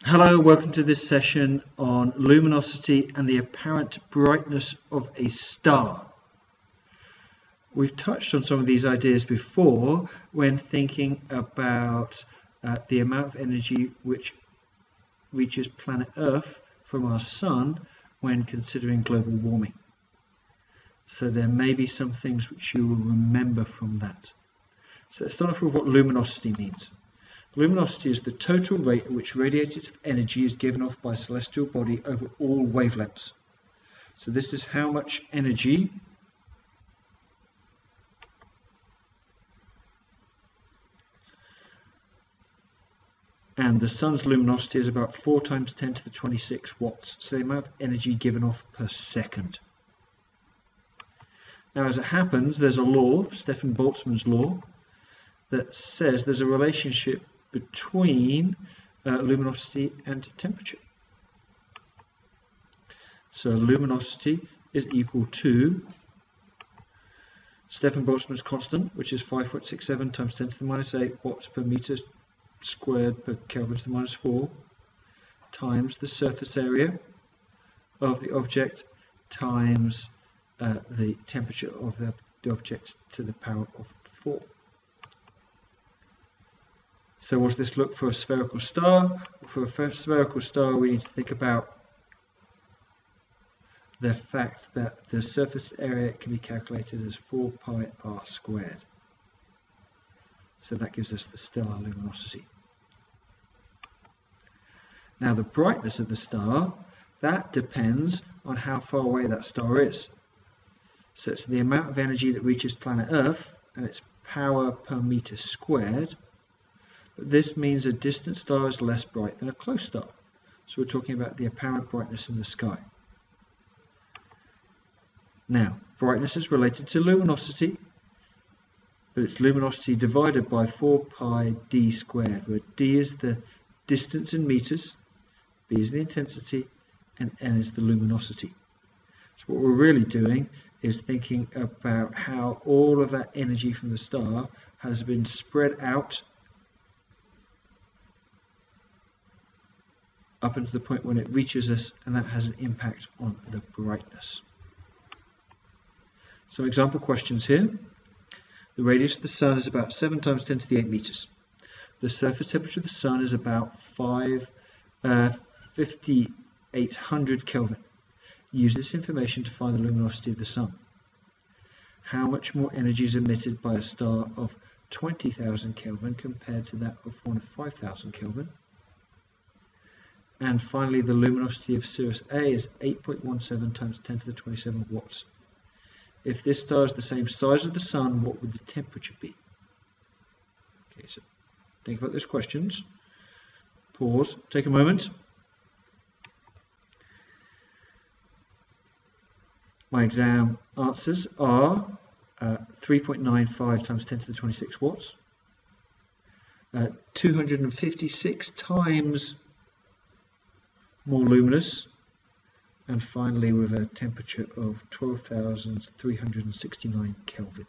Hello, welcome to this session on luminosity and the apparent brightness of a star. We've touched on some of these ideas before when thinking about the amount of energy which reaches planet Earth from our Sun when considering global warming. So there may be some things which you will remember from that. So let's start off with what luminosity means. Luminosity is the total rate at which radiative energy is given off by a celestial body over all wavelengths. So this is how much energy and the sun's luminosity is about 4 times 10 to the 26 watts. So the amount of energy given off per second. Now as it happens, there's a law, Stefan Boltzmann's law, that says there's a relationship between luminosity and temperature. So luminosity is equal to Stefan Boltzmann's constant, which is 5.67 times 10 to the minus 8 watts per meter squared per Kelvin to the minus 4, times the surface area of the object times the temperature of the object to the power of 4. So what's this look for a spherical star? For a spherical star, we need to think about the fact that the surface area can be calculated as 4 pi r squared. So that gives us the stellar luminosity. Now the brightness of the star, that depends on how far away that star is. So it's the amount of energy that reaches planet Earth and its power per meter squared. But this means a distant star is less bright than a close star. So we're talking about the apparent brightness in the sky. Now, brightness is related to luminosity, but it's luminosity divided by 4 pi d squared, where d is the distance in meters, b is the intensity, and n is the luminosity. So what we're really doing is thinking about how all of that energy from the star has been spread out up until the point when it reaches us, and that has an impact on the brightness. Some example questions here. The radius of the sun is about 7 times 10 to the 8 meters. The surface temperature of the sun is about 5,800 Kelvin. Use this information to find the luminosity of the sun. How much more energy is emitted by a star of 20,000 Kelvin compared to that of one of 5,000 Kelvin? And finally, the luminosity of Sirius A is 8.17 times 10 to the 27 watts. If this star is the same size as the sun, what would the temperature be? Okay, so think about those questions. Pause, take a moment. My exam answers are 3.95 times 10 to the 26 watts, 256 times more luminous, and finally with a temperature of 12,369 Kelvin.